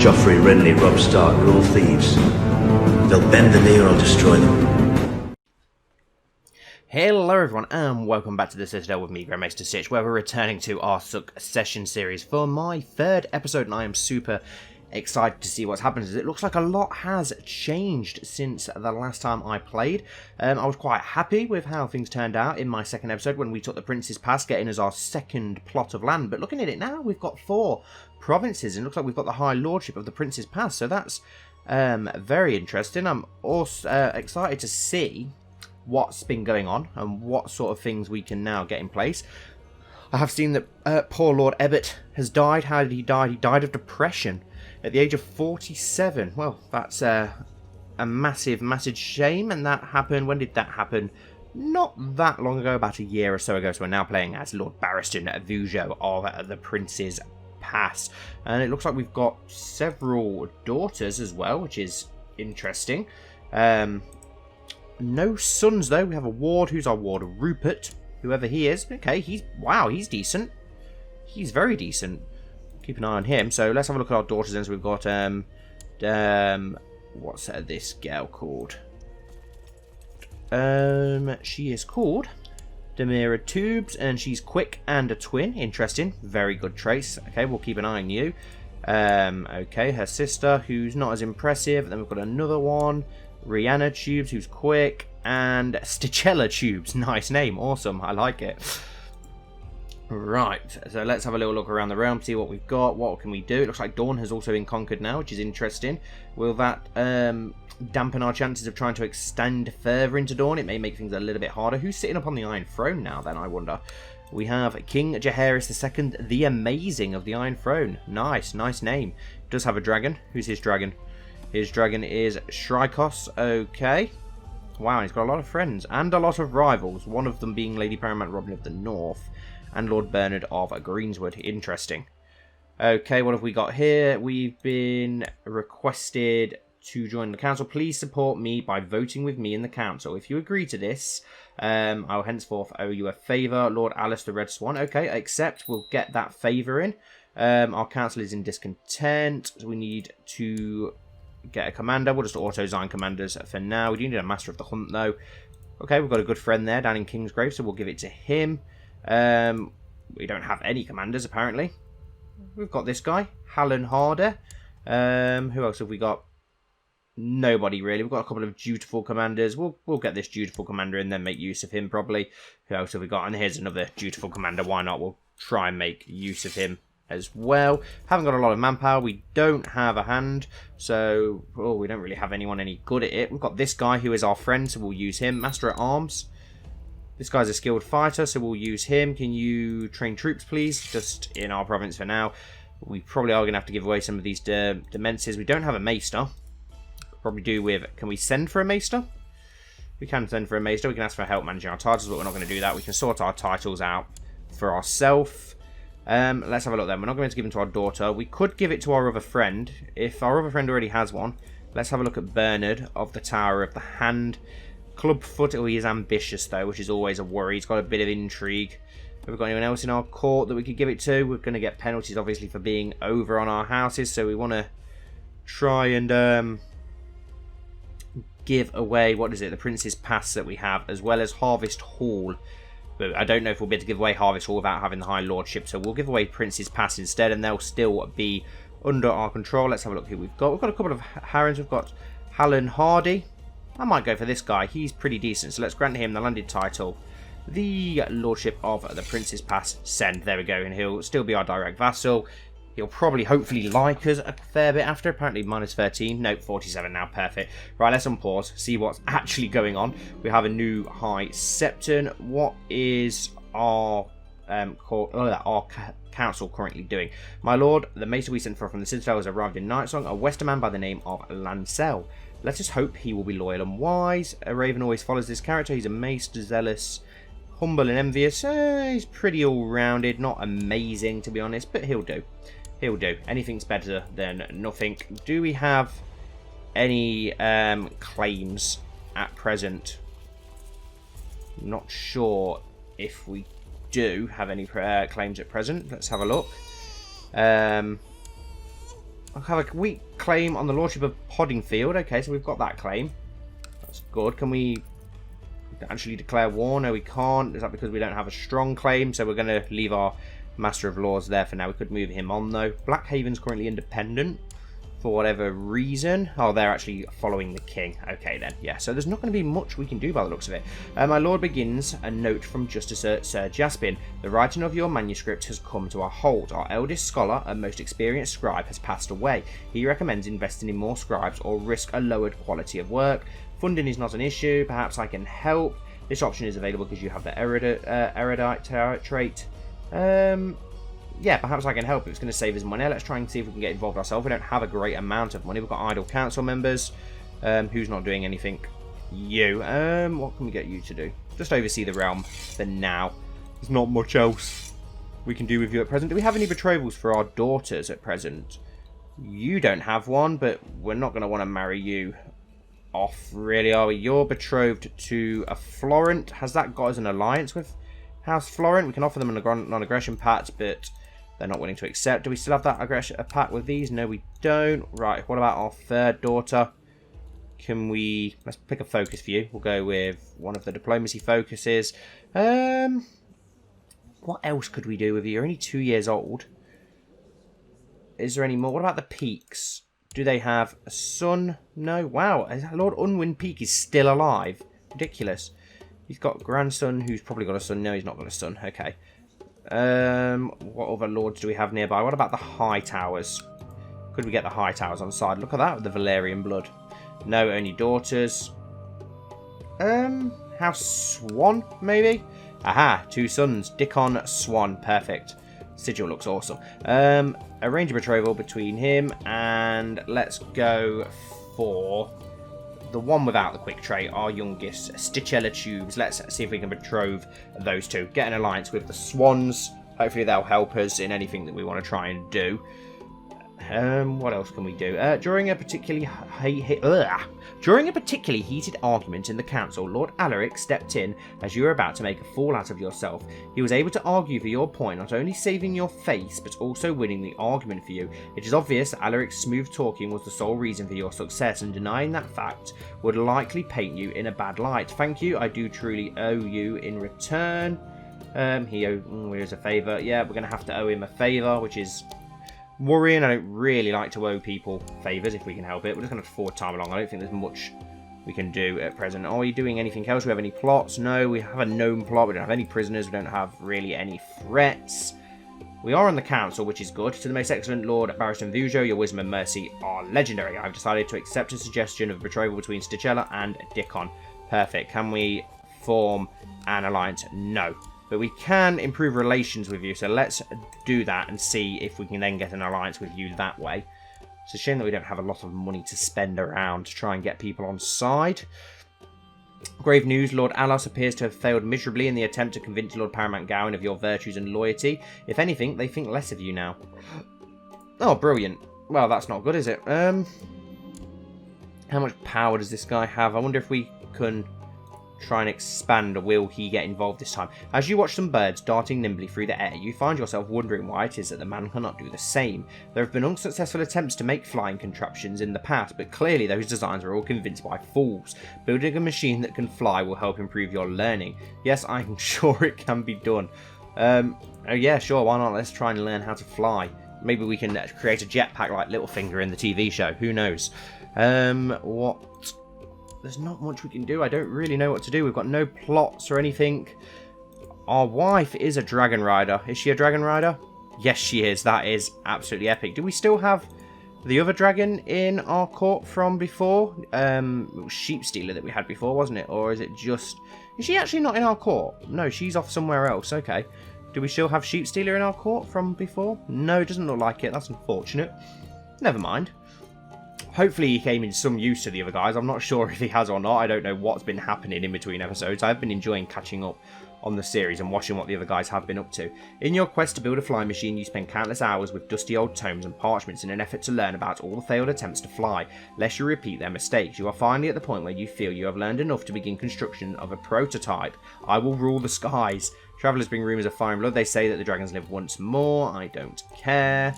Joffrey, Renly, Robb Stark are all thieves. They'll bend the knee or I'll destroy them. Hello everyone and welcome back to the Citadel with me, Grand Maester Stitch, where we're returning to our Succession series for my third episode, and I am super excited to see what's happened, as it looks like a lot has changed since the last time I played. I was quite happy with how things turned out in my second episode when we took the Prince's Pass, getting us our second plot of land, but looking at it now, we've got 4 provinces, and it looks like we've got the High Lordship of the Prince's Pass, so that's very interesting. I'm also excited to see what's been going on and what sort of things we can now get in place. I have seen that poor Lord Ebbet has died. How did he die? He died of depression at the age of 47. Well, that's a massive, massive shame, and that happened, when did that happen? Not that long ago, about a year or so ago, so we're now playing as Lord Barristan Vujo of the Prince's Pass, and it looks like we've got several daughters as well, which is interesting. No sons though. We have a ward. Who's our ward? Rupert, whoever he is. Okay, he's decent. He's very decent. Keep an eye on him. So let's have a look at our daughters then. So we've got what's this girl called? She is called Demira Tubes, and she's quick and a twin. Interesting. Very good traits. Okay, we'll keep an eye on you. Okay, her sister, who's not as impressive. Then we've got another one, Rihanna Tubes, who's quick, and Stichella Tubes. Nice name. Awesome. I like it. Right, so let's have a little look around the realm, see what we've got. What can we do? It looks like Dawn has also been conquered now, which is interesting. Will that dampen our chances of trying to extend further into Dawn? It may make things a little bit harder. Who's sitting up on the Iron Throne now, then, I wonder? We have King Jaehaerys II, the Amazing of the Iron Throne. Nice, nice name. Does have a dragon. Who's his dragon? His dragon is Shrykos. Okay. Wow, he's got a lot of friends and a lot of rivals. One of them being Lady Paramount Robin of the North and Lord Bernard of Greenswood. Interesting. Okay, what have we got here? We've been requested to join the council. Please support me by voting with me in the council. If you agree to this, I will henceforth owe you a favour. Lord Alice the Red Swan. Okay, accept. We'll get that favour in. Our council is in discontent. So we need to get a commander. We'll just auto-assign commanders for now. We do need a Master of the Hunt, though. Okay, we've got a good friend there down in Kingsgrave, so we'll give it to him. We don't have any commanders, apparently. We've got this guy, Hallen Harder. Who else have we got? Nobody, really. We've got a couple of dutiful commanders. We'll get this dutiful commander and then make use of him, probably. Who else have we got? And here's another dutiful commander. Why not? We'll try and make use of him as well. Haven't got a lot of manpower. We don't have a hand, so we don't really have anyone any good at it. We've got this guy who is our friend, so we'll use him. Master at Arms. This guy's a skilled fighter, so we'll use him. Can you train troops, please? Just in our province for now. We probably are going to have to give away some of these Demences. We don't have a Maester. Probably do with... Can we send for a Maester? We can send for a Maester. We can ask for help managing our titles, but we're not going to do that. We can sort our titles out for ourselves. Let's have a look then. We're not going to give them to our daughter. We could give it to our other friend. If our other friend already has one, let's have a look at Bernard of the Tower of the Hand. Clubfoot, he is ambitious though, which is always a worry. He's got a bit of intrigue. Have we got anyone else in our court that we could give it to? We're going to get penalties, obviously, for being over on our houses, so we want to try and give away, what is it, the Prince's Pass that we have, as well as Harvest Hall. But I don't know if we'll be able to give away Harvest Hall without having the High Lordship, so we'll give away Prince's Pass instead, and they'll still be under our control. Let's have a look who we've got. We've got a couple of Harrons. We've got Hallen Hardy. I might go for this guy. He's pretty decent, so let's grant him the landed title, the Lordship of the Prince's Pass. Send. There we go, and he'll still be our direct vassal. He'll probably, hopefully, like us a fair bit after. Apparently, minus 13. Nope, 47 now. Perfect. Right, let's unpause, see what's actually going on. We have a new High Septon. What is our council currently doing? My lord, the maester we sent for from the Citadel has arrived in Nightsong, a Westerman by the name of Lancel. Let us hope he will be loyal and wise. A Raven always follows this character. He's a maester, zealous, humble and envious. He's pretty all-rounded. Not amazing, to be honest, but he'll do. He'll do. Anything's better than nothing. Do we have any claims at present? Not sure if we do have any claims at present. Let's have a look. I have a weak claim on the Lordship of Poddingfield. Okay, so we've got that claim. That's good. Can we actually declare war? No, we can't. Is that because we don't have a strong claim? So we're going to leave our Master of Laws there for now. We could move him on, though. Blackhaven's currently independent for whatever reason. Oh, they're actually following the king. Okay, then. Yeah, so there's not going to be much we can do by the looks of it. My lord begins a note from Justice Sir Jaspin. The writing of your manuscript has come to a halt. Our eldest scholar and most experienced scribe has passed away. He recommends investing in more scribes or risk a lowered quality of work. Funding is not an issue. Perhaps I can help. This option is available because you have the erudite trait. Yeah, perhaps I can help. It's going to save us money. Let's try and see if we can get involved ourselves. We don't have a great amount of money. We've got idle council members. Who's not doing anything? You. What can we get you to do? Just oversee the realm for now. There's not much else we can do with you at present. Do we have any betrothals for our daughters at present? You don't have one, but we're not going to want to marry you off, really, are we? You're betrothed to a Florent. Has that got us an alliance with House Florent? We can offer them a non-aggression pact, but they're not willing to accept. Do we still have that a pact with these? No, we don't. Right, what about our third daughter? Can we... Let's pick a focus for you. We'll go with one of the diplomacy focuses. What else could we do with you? You're only 2 years old. Is there any more? What about the Peaks? Do they have a son? No. Wow, Lord Unwin Peak is still alive. Ridiculous. He's got a grandson who's probably got a son. No, he's not got a son. Okay. What other lords do we have nearby? What about the High Towers? Could we get the High Towers on side? Look at that with the Valerian blood. No, only daughters. House Swan, maybe? Aha, 2 sons. Dickon, Swan. Perfect. Sigil looks awesome. Arrange a betrothal between him, and let's go for the one without the quick trait, our youngest, Stitchella Tubes. Let's see if we can betroth those two. Get an alliance with the Swans. Hopefully they'll help us in anything that we want to try and do. What else can we do? During a particularly heated argument in the council, Lord Alaric stepped in as you were about to make a fool out of yourself. He was able to argue for your point, not only saving your face, but also winning the argument for you. It is obvious that Alaric's smooth talking was the sole reason for your success, and denying that fact would likely paint you in a bad light. Thank you, I do truly owe you in return. He owes a favour. Yeah, we're going to have to owe him a favour, which is worrying. I don't really like to owe people favours if we can help it. We're just going to forward time along. I don't think there's much we can do at present. Are we doing anything else? Do we have any plots? No, we have a gnome plot. We don't have any prisoners. We don't have really any threats. We are on the council, which is good. To the most excellent Lord Barristan Vujo, your wisdom and mercy are legendary. I've decided to accept a suggestion of a betrothal between Stitchella and Dickon. Perfect. Can we form an alliance? No. But we can improve relations with you, so let's do that and see if we can then get an alliance with you that way. It's a shame that we don't have a lot of money to spend around to try and get people on side. Grave news, Lord Alos appears to have failed miserably in the attempt to convince Lord Paramount Gowan of your virtues and loyalty. If anything, they think less of you now. Oh, brilliant. Well, that's not good, is it? How much power does this guy have? I wonder if we can try and expand, or will he get involved this time? As you watch some birds darting nimbly through the air, you find yourself wondering why it is that the man cannot do the same. There have been unsuccessful attempts to make flying contraptions in the past, but clearly those designs are all convinced by fools. Building a machine that can fly will help improve your learning. Yes, I'm sure it can be done. Oh yeah, sure, why not? Let's try and learn how to fly. Maybe we can create a jetpack like Littlefinger in the TV show. Who knows? What? There's not much we can do. I don't really know what to do. We've got no plots or anything. Our wife is a dragon rider. Is she a dragon rider? Yes, she is. That is absolutely epic. Do we still have the other dragon in our court from before? Sheep Stealer that we had before, wasn't it? Or is it just... Is she actually not in our court? No, she's off somewhere else. Okay. Do we still have Sheep Stealer in our court from before? No, it doesn't look like it. That's unfortunate. Never mind. Hopefully he came in some use to the other guys. I'm not sure if he has or not. I don't know what's been happening in between episodes. I've been enjoying catching up on the series and watching what the other guys have been up to. In your quest to build a flying machine, you spend countless hours with dusty old tomes and parchments in an effort to learn about all the failed attempts to fly, lest you repeat their mistakes. You are finally at the point where you feel you have learned enough to begin construction of a prototype. I will rule the skies. Travellers bring rumours of fire and blood. They say that the dragons live once more. I don't care.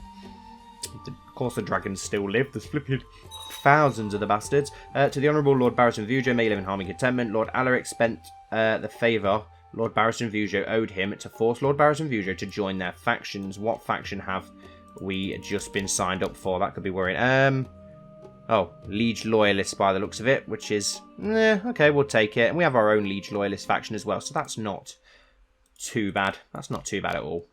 Of course the dragons still live. There's flipping thousands of the bastards. To the Honourable Lord Barristan Vujo, may live in harmony and contentment. Lord Alaric spent the favour Lord Barristan Vujo owed him to force Lord Barristan Vujo to join their factions. What faction have we just been signed up for? That could be worrying. Oh, Liege Loyalists by the looks of it, which is, okay, we'll take it. And we have our own Liege Loyalist faction as well, so that's not too bad. That's not too bad at all.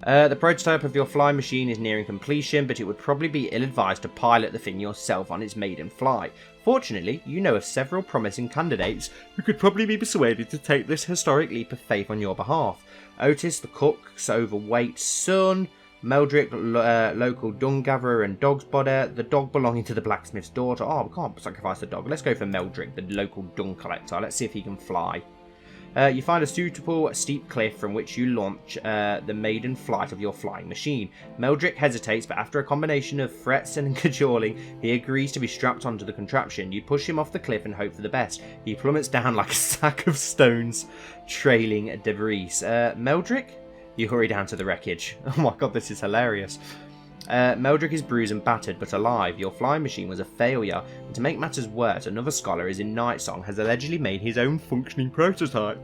The prototype of your flying machine is nearing completion, but it would probably be ill-advised to pilot the thing yourself on its maiden flight. Fortunately, you know of several promising candidates who could probably be persuaded to take this historic leap of faith on your behalf. Otis, the cook's overweight son, Meldrick, local dung gatherer and dog's bodder, the dog belonging to the blacksmith's daughter. Oh, we can't sacrifice the dog. Let's go for Meldrick, the local dung collector. Let's see if he can fly. You find a suitable steep cliff from which you launch the maiden flight of your flying machine. Meldrick hesitates, but after a combination of threats and cajoling, he agrees to be strapped onto the contraption. You push him off the cliff and hope for the best. He plummets down like a sack of stones, trailing debris. Meldrick? You hurry down to the wreckage. Oh my god, this is hilarious. Meldrick is bruised and battered, but alive. Your flying machine was a failure, and to make matters worse, another scholar is in Nightsong has allegedly made his own functioning prototype.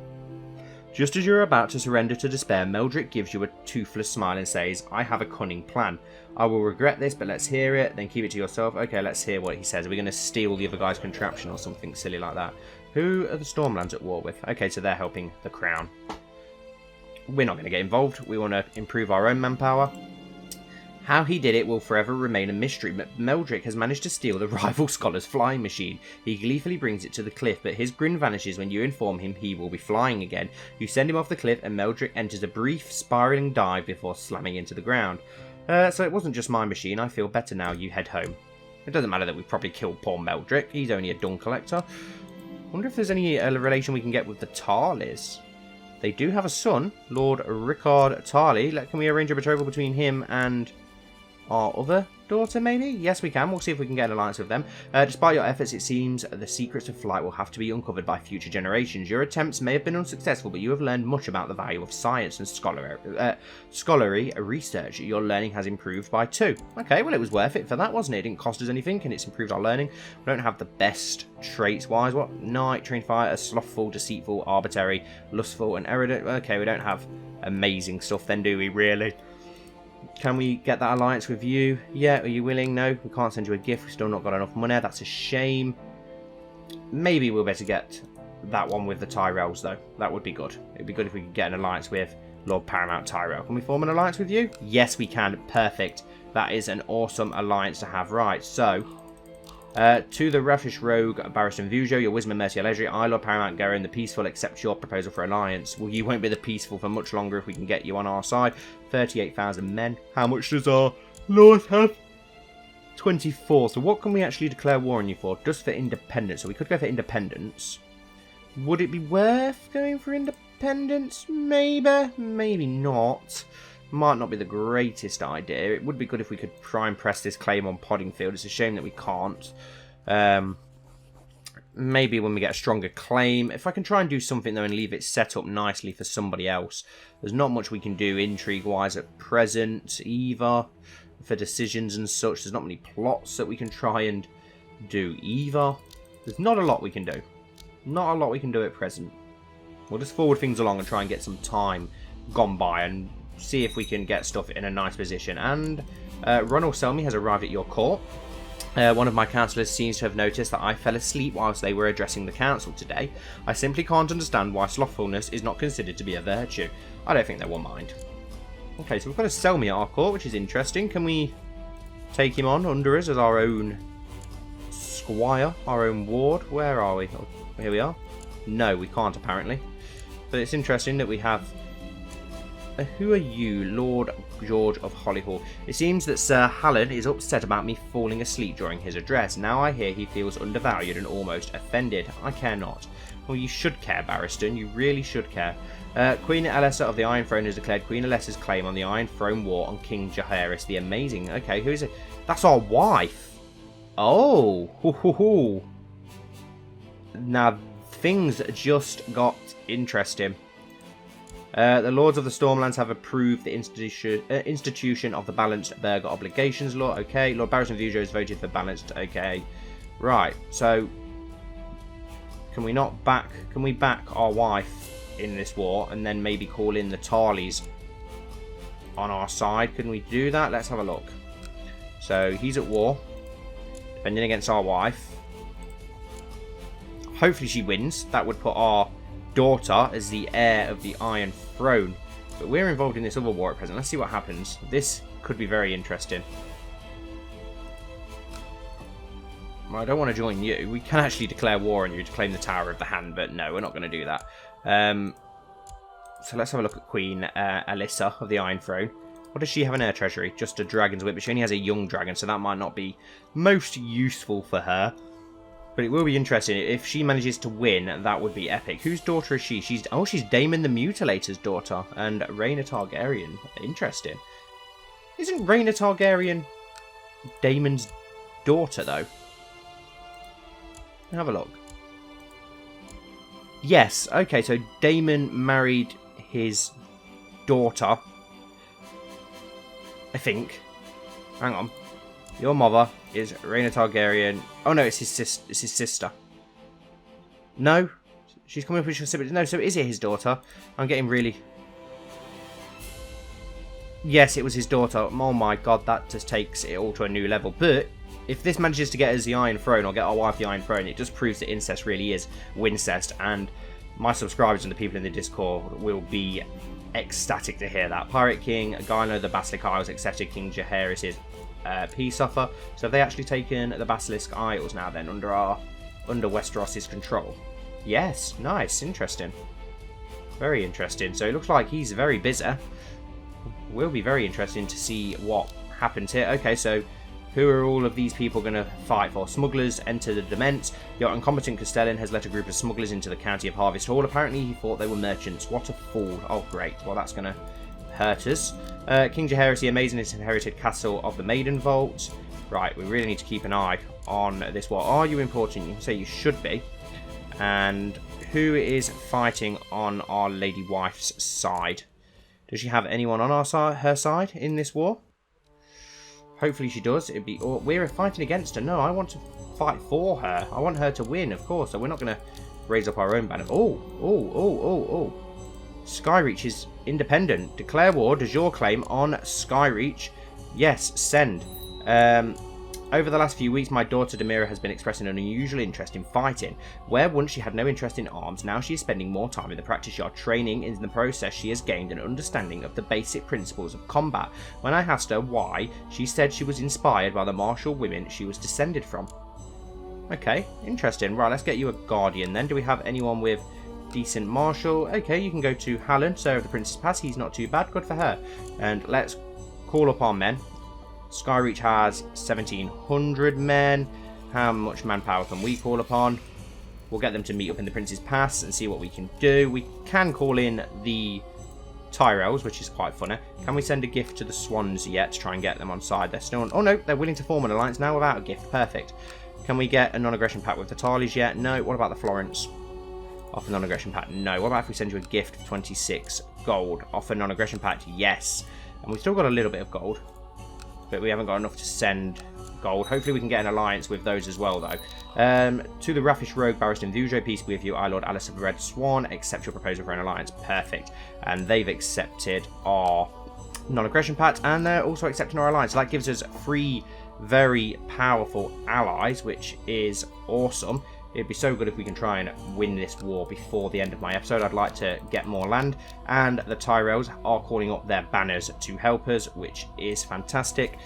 Just as you're about to surrender to despair, Meldrick gives you a toothless smile and says, I have a cunning plan. I will regret this, but let's hear it, then keep it to yourself. Okay, let's hear what he says. Are we going to steal the other guy's contraption or something silly like that? Who are the Stormlands at war with? Okay, so they're helping the Crown. We're not going to get involved. We want to improve our own manpower. How he did it will forever remain a mystery, but Meldrick has managed to steal the rival scholar's flying machine. He gleefully brings it to the cliff, but his grin vanishes when you inform him he will be flying again. You send him off the cliff, and Meldrick enters a brief, spiralling dive before slamming into the ground. So it wasn't just my machine. I feel better now. You head home. It doesn't matter that we've probably killed poor Meldrick. He's only a dung collector. I wonder if there's any relation we can get with the Tarleys. They do have a son, Lord Rickard Tarley. Can we arrange a betrothal between him and our other daughter, maybe? Yes, we can. We'll see if we can get an alliance with them. Despite your efforts, it seems the secrets of flight will have to be uncovered by future generations. Your attempts may have been unsuccessful, but you have learned much about the value of science and scholarly research. Your learning has improved by 2. Okay, well, it was worth it for that, wasn't it? It didn't cost us anything, and it's improved our learning. We don't have the best traits-wise. What? Knight, trained fighter, slothful, deceitful, arbitrary, lustful, and erudite. Okay, we don't have amazing stuff then, do we, really? Can we get that alliance with you? Yeah, are you willing? No, we can't send you a gift. We've still not got enough money. That's a shame. Maybe we'll better get that one with the Tyrells, though. That would be good. It would be good if we could get an alliance with Lord Paramount Tyrell. Can we form an alliance with you? Yes, we can. Perfect. That is an awesome alliance to have. Right, so to the rash rogue Barristan Vujo, your wisdom and mercy are legendary. I, Lord Paramount Garin, the peaceful, accept your proposal for alliance. Well, you won't be the peaceful for much longer if we can get you on our side. 38,000 men. How much does our Lord have? 24. So what can we actually declare war on you for? Just for independence. So we could go for independence. Would it be worth going for independence? Maybe. Maybe not. Might not be the greatest idea. It would be good if we could try and press this claim on Poddingfield. It's a shame that we can't. Maybe when we get a stronger claim. If I can try and do something though and leave it set up nicely for somebody else. There's not much we can do intrigue-wise at present either. For decisions and such. There's not many plots that we can try and do either. There's not a lot we can do. Not a lot we can do at present. We'll just forward things along and try and get some time gone by and see if we can get stuff in a nice position. And Ronald Selmy has arrived at your court. One of my councillors seems to have noticed that I fell asleep whilst they were addressing the council today. I simply can't understand why slothfulness is not considered to be a virtue. I don't think they will mind. Okay, so we've got a Selmy at our court, which is interesting. Can we take him on under us as our own squire, our own ward? Where are we? Oh, here we are. No, we can't apparently. But it's interesting that we have... who are you, Lord George of Hollyhall? It seems that Sir Hallen is upset about me falling asleep during his address. Now I hear he feels undervalued and almost offended. I care not. Well, you should care, Barristan. You really should care. Queen Alessa of the Iron Throne has declared Queen Alessa's claim on the Iron Throne War on King Jaehaerys the Amazing. Okay, who is it? That's our wife. Oh, hoo hoo hoo. Now things just got interesting. The Lords of the Stormlands have approved the institution of the Balanced Burger Obligations Law. Okay. Lord Barristan Vujo has voted for balanced. Okay. Right. So, can we back our wife in this war and then maybe call in the Tarleys on our side? Can we do that? Let's have a look. So, he's at war, defending against our wife. Hopefully she wins. That would put our daughter as the heir of the Iron Throne. But we're involved in this other war at present. Let's see what happens. This could be very interesting. Well, I don't want to join you. We can actually declare war on you to claim the Tower of the Hand, but no, we're not going to do that. So let's have a look at Queen Alyssa of the Iron Throne. What does she have in her treasury? Just a dragon's whip, but she only has a young dragon, so that might not be most useful for her. But it will be interesting. If she manages to win, that would be epic. Whose daughter is she? She's Daemon the Mutilator's daughter. And Rhaena Targaryen. Interesting. Isn't Rhaena Targaryen Daemon's daughter, though? Have a look. Yes. Okay, so Daemon married his daughter. I think. Hang on. Your mother is Rhaena Targaryen. Oh no, it's his sister. No, she's coming up with your sibling. No, so is it his daughter? I'm getting really. Yes, it was his daughter. Oh my god, that just takes it all to a new level. But if this manages to get us the Iron Throne or get our wife the Iron Throne, it just proves that incest really is Wincest. And my subscribers and the people in the Discord will be ecstatic to hear that. Pirate King, Gyno, the Basilisk Isles accepted King Jaehaerys' peace offer. So have they actually taken the Basilisk Isles now then under Westeros' control? Yes, nice, interesting. Very interesting. So it looks like he's very busy. Will be very interesting to see what happens here. Okay, so who are all of these people going to fight for? Smugglers enter the Dements. Your incompetent Castellan has let a group of smugglers into the county of Harvest Hall. Apparently he thought they were merchants. What a fool. Oh great, well that's going to hurt us. King Jaehaerys the Amazing has inherited Castle of the Maiden Vault. Right, we really need to keep an eye on this. What are you important? You can say you should be. And who is fighting on our lady wife's side? Does she have anyone on her side in this war? Hopefully she does. It'd be. Or we're fighting against her. No, I want to fight for her. I want her to win, of course. So we're not going to raise up our own banner. Oh. Skyreach is independent. Declare war. Does your claim on Skyreach? Yes, send. Over the last few weeks, my daughter Demira has been expressing an unusual interest in fighting. Where once she had no interest in arms, now she is spending more time in the practice yard training. In the process, she has gained an understanding of the basic principles of combat. When I asked her why, she said she was inspired by the martial women she was descended from. Okay, interesting. Right, let's get you a guardian then. Do we have anyone with decent martial? Okay, you can go to Hallen, Sir of the Prince's Pass. He's not too bad. Good for her. And let's call up our men. Skyreach has 1,700 men. How much manpower can we call upon? We'll get them to meet up in the Prince's Pass and see what we can do. We can call in the Tyrells, which is quite funny. Can we send a gift to the Swans yet to try and get them on side? They're still on... Oh no, they're willing to form an alliance now without a gift. Perfect. Can we get a non-aggression pact with the Tarleys yet? No. What about the Florence? Offer non-aggression pact? No. What about if we send you a gift of 26 gold? Offer non-aggression pact? Yes. And we've still got a little bit of gold, but we haven't got enough to send gold. Hopefully we can get an alliance with those as well, though. To the Raffish Rogue, Barristan Vujo, peace be with you. I, Lord Alice of the Red Swan, accept your proposal for an alliance. Perfect. And they've accepted our non-aggression pact, and they're also accepting our alliance. So that gives us 3 very powerful allies, which is awesome. It'd be so good if we can try and win this war before the end of my episode. I'd like to get more land. And the Tyrells are calling up their banners to help us, which is fantastic.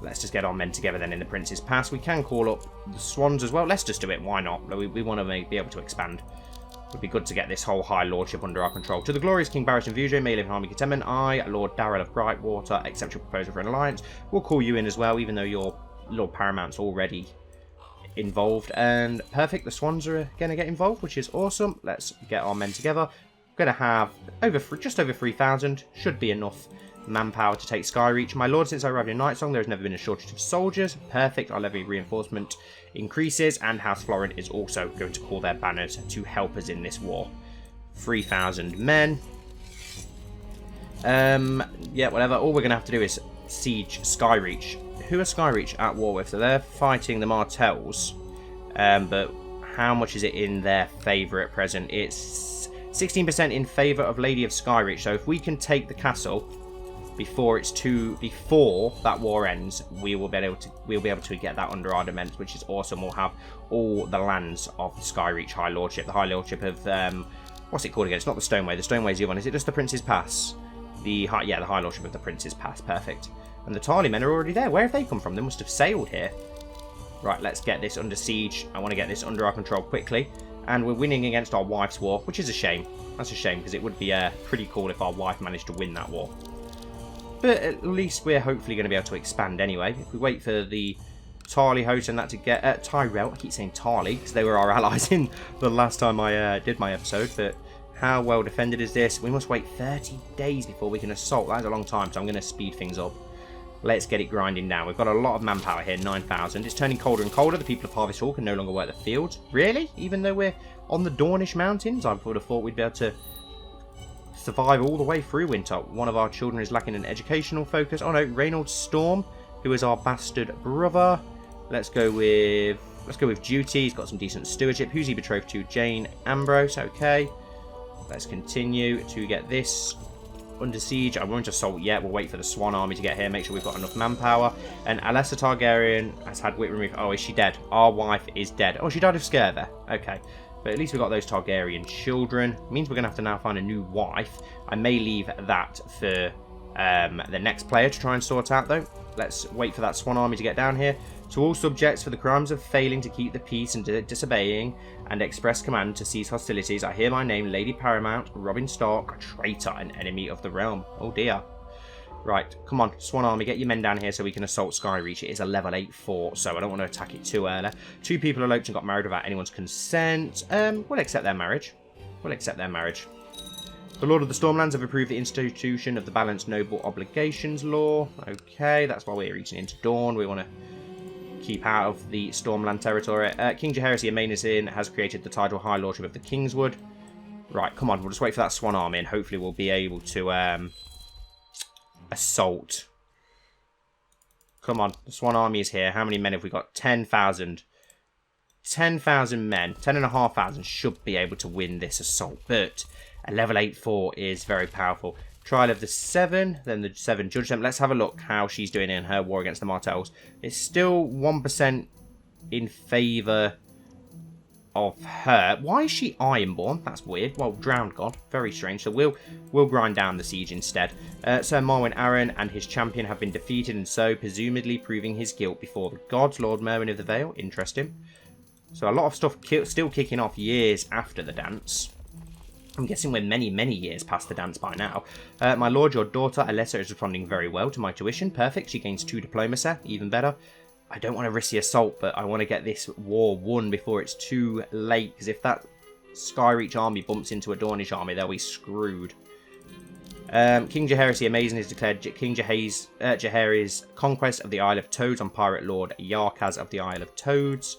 Let's just get our men together then in the Prince's Pass. We can call up the Swans as well. Let's just do it. Why not? We want to be able to expand. It would be good to get this whole High Lordship under our control. To the glorious King Barristan Vujo, may live in harmony contentment. I, Lord Darrell of Brightwater, accept your proposal for an alliance. We'll call you in as well, even though your Lord Paramount's already involved. And perfect, the Swans are going to get involved, which is awesome. Let's get our men together. We're going to have just over 3,000. Should be enough manpower to take Skyreach. My lord, since I arrived in Nightsong, there has never been a shortage of soldiers. Perfect, our levy reinforcement increases, and House Florent is also going to call their banners to help us in this war. 3,000 men. Yeah, whatever. All we're going to have to do is siege Skyreach. Who are Skyreach at war with? So they're fighting the Martells. But how much is it in their favour at present? It's 16% in favour of Lady of Skyreach. So if we can take the castle before that war ends, we'll be able to get that under our dominions, which is awesome. We'll have all the lands of the Skyreach High Lordship. The High Lordship of what's it called again? It's not the Stoneway. The Stoneway's the other one. Is it just the Prince's Pass? The High Lordship of the Prince's Pass. Perfect. And the Tarly men are already there. Where have they come from? They must have sailed here. Right, let's get this under siege. I want to get this under our control quickly. And we're winning against our wife's war, which is a shame. That's a shame, because it would be pretty cool if our wife managed to win that war. But at least we're hopefully going to be able to expand anyway. If we wait for the Tarly host and that to get... Tyrell, I keep saying Tarly, because they were our allies in the last time I did my episode. But how well defended is this? We must wait 30 days before we can assault. That is a long time, so I'm going to speed things up. Let's get it grinding down. We've got a lot of manpower here, 9,000. It's turning colder and colder. The people of Harvest Hall can no longer work the fields. Really? Even though we're on the Dornish Mountains? I would have thought we'd be able to survive all the way through winter. One of our children is lacking an educational focus. Oh no, Reynold Storm, who is our bastard brother. Let's go with Duty. He's got some decent stewardship. Who's he betrothed to? Jane Ambrose. Okay. Let's continue to get this under siege. I won't assault yet. We'll wait for the Swan Army to get here. Make sure we've got enough manpower. And Alessa Targaryen has had wit removed. Oh, is she dead? Our wife is dead. Oh, she died of scare there. Okay. But at least we've got those Targaryen children. It means we're going to have to now find a new wife. I may leave that for the next player to try and sort out, though. Let's wait for that Swan Army to get down here. To all subjects, for the crimes of failing to keep the peace and disobeying and express command to cease hostilities, I hereby name Lady Paramount, Robin Stark, traitor and enemy of the realm. Oh dear. Right, come on, Swan Army, get your men down here so we can assault Skyreach. It is a level 8 fort, so I don't want to attack it too early. 2 people eloped and got married without anyone's consent. We'll accept their marriage. We'll accept their marriage. The Lord of the Stormlands have approved the institution of the Balanced Noble Obligations Law. Okay, that's why we're reaching into Dawn. We want to keep out of the Stormland territory. King Jaehaerys Amazin has created the title High Lordship of the Kingswood. Right, come on, we'll just wait for that Swan Army and hopefully we'll be able to assault. Come on, the Swan Army is here. How many men have we got? 10,000. 10,000 men. 10,500 should be able to win this assault, but a level 8 fort is very powerful. Trial of the 7, then the 7 judge them. Let's have a look how she's doing in her war against the Martells. It's still 1% in favour of her. Why is she Ironborn? That's weird. Well, Drowned God. Very strange. So we'll grind down the siege instead. Sir Marwyn Arryn and his champion have been defeated, and so presumably proving his guilt before the gods. Lord Merwin of the Vale. Interesting. So a lot of stuff still kicking off years after the dance. I'm guessing we're many, many years past the dance by now. My lord, your daughter, Alessa, is responding very well to my tuition. Perfect. She gains 2 diplomacy. Even better. I don't want to risk the assault, but I want to get this war won before it's too late. Because if that Skyreach army bumps into a Dornish army, they'll be screwed. King Jaehaerys the Amazing has declared King Jaehaerys' conquest of the Isle of Toads on Pirate Lord Yarkaz of the Isle of Toads.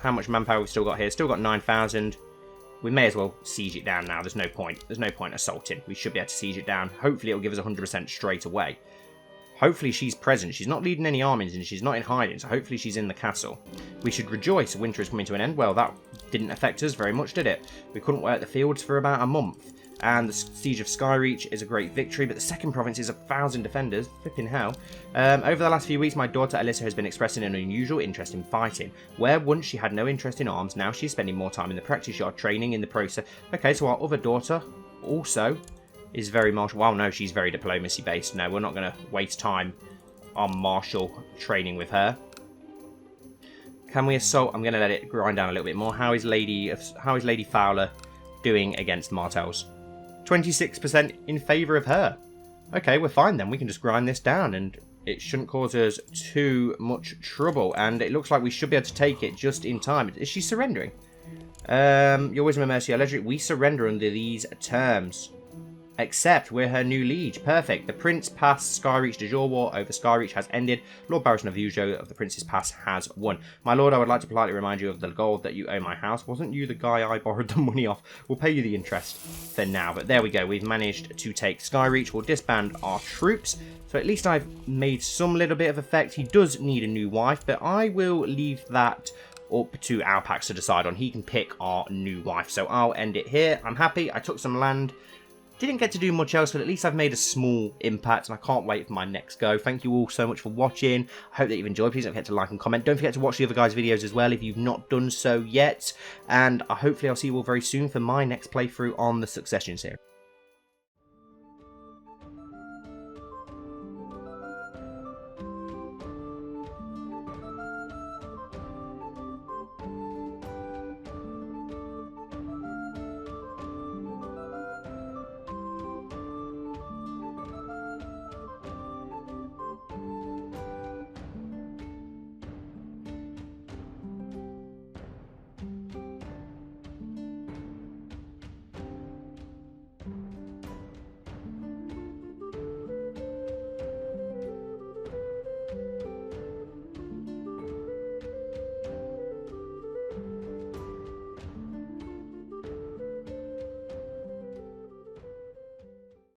How much manpower we've still got here? Still got 9,000. We may as well siege it down now. There's no point. There's no point assaulting. We should be able to siege it down. Hopefully it'll give us 100% straight away. Hopefully she's present. She's not leading any armies and she's not in hiding, so hopefully she's in the castle. We should rejoice. Winter is coming to an end. Well, that didn't affect us very much, did it? We couldn't work the fields for about a month. And the Siege of Skyreach is a great victory, but the second province is 1,000 defenders. Flipping hell. Over the last few weeks, my daughter Alyssa has been expressing an unusual interest in fighting. Where once she had no interest in arms, now she's spending more time in the practice yard training in the process. Okay, so our other daughter also is very martial. Well, no, she's very diplomacy based. No, we're not going to waste time on martial training with her. Can we assault? I'm going to let it grind down a little bit more. How is Lady Fowler doing against Martells? 26% in favour of her. Okay, we're fine then. We can just grind this down and it shouldn't cause us too much trouble. And it looks like we should be able to take it just in time. Is she surrendering? Your wisdom and mercy are legendary. We surrender under these terms. Accept, we're her new liege. Perfect. The Prince Pass Skyreach de jure war over Skyreach has ended. Lord Barristan of Vujo of the Prince's Pass has won. My lord, I would like to politely remind you of the gold that you owe my house. Wasn't you the guy I borrowed the money off? We'll pay you the interest for now. But there we go. We've managed to take Skyreach. We'll disband our troops. So at least I've made some little bit of effect. He does need a new wife, but I will leave that up to Alpax to decide on. He can pick our new wife. So I'll end it here. I'm happy. I took some land. Didn't get to do much else, but at least I've made a small impact, and I can't wait for my next go. Thank you all so much for watching. I hope that you've enjoyed. Please don't forget to like and comment. Don't forget to watch the other guys' videos as well if you've not done so yet. And hopefully I'll see you all very soon for my next playthrough on the Succession series.